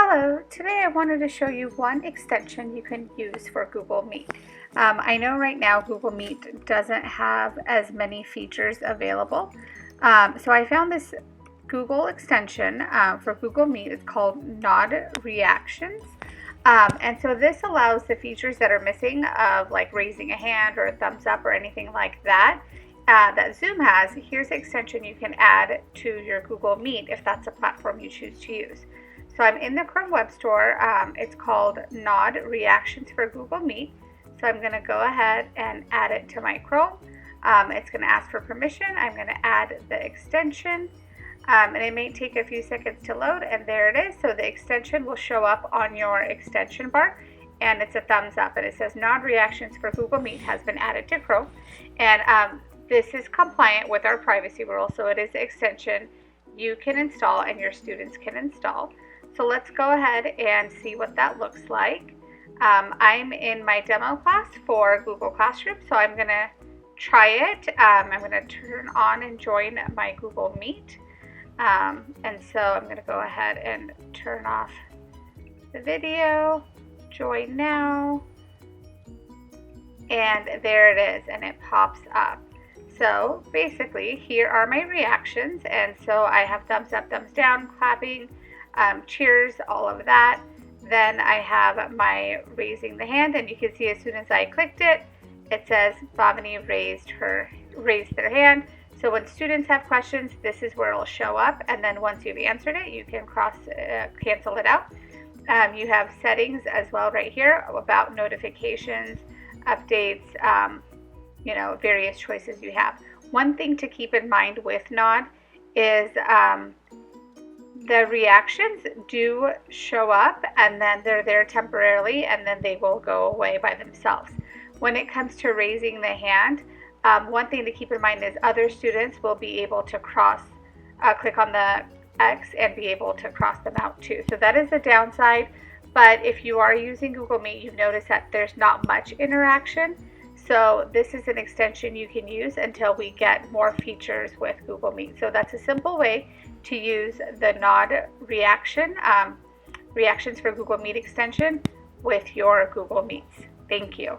Hello, today I wanted to show you one extension you can use for Google Meet. I know right now Google Meet doesn't have as many features available, so I found this Google extension for Google Meet. It's called Nod Reactions. And so this allows the features that are missing of like raising a hand or a thumbs up or anything like that that Zoom has. Here's the extension you can add to your Google Meet if that's a platform you choose to use. So I'm in the Chrome Web Store. It's called Nod Reactions for Google Meet. So I'm going to go ahead and add it to my Chrome. It's going to ask for permission. I'm going to add the extension. And it may take a few seconds to load, and there it is. So the extension will show up on your extension bar, and it's a thumbs up, and it says Nod Reactions for Google Meet has been added to Chrome. And this is compliant with our privacy rules, so it is an extension you can install and your students can install. So let's go ahead and see what that looks like. I'm in my demo class for Google Classroom, so I'm going to try it. I'm going to turn on and join my Google Meet. And so I'm going to go ahead and turn off the video, join now, and there it is, and it pops up. So basically, here are my reactions, and so I have thumbs up, thumbs down, clapping, cheers, all of that. Then I have my raising the hand, and you can see as soon as I clicked it, it says Bhavani raised their hand. So when students have questions, this is where it'll show up, and then once you've answered it, you can cancel it out. You have settings as well right here about notifications, updates, various choices you have. One thing to keep in mind with Nod is the reactions do show up, and then they're there temporarily, and then they will go away by themselves. When it comes to raising the hand, one thing to keep in mind is other students will be able to click on the X and be able to cross them out too. So that is the downside, but if you are using Google Meet, you've noticed that there's not much interaction. So this is an extension you can use until we get more features with Google Meet. So that's a simple way to use the Nod Reactions for Google Meet extension with your Google Meets. Thank you.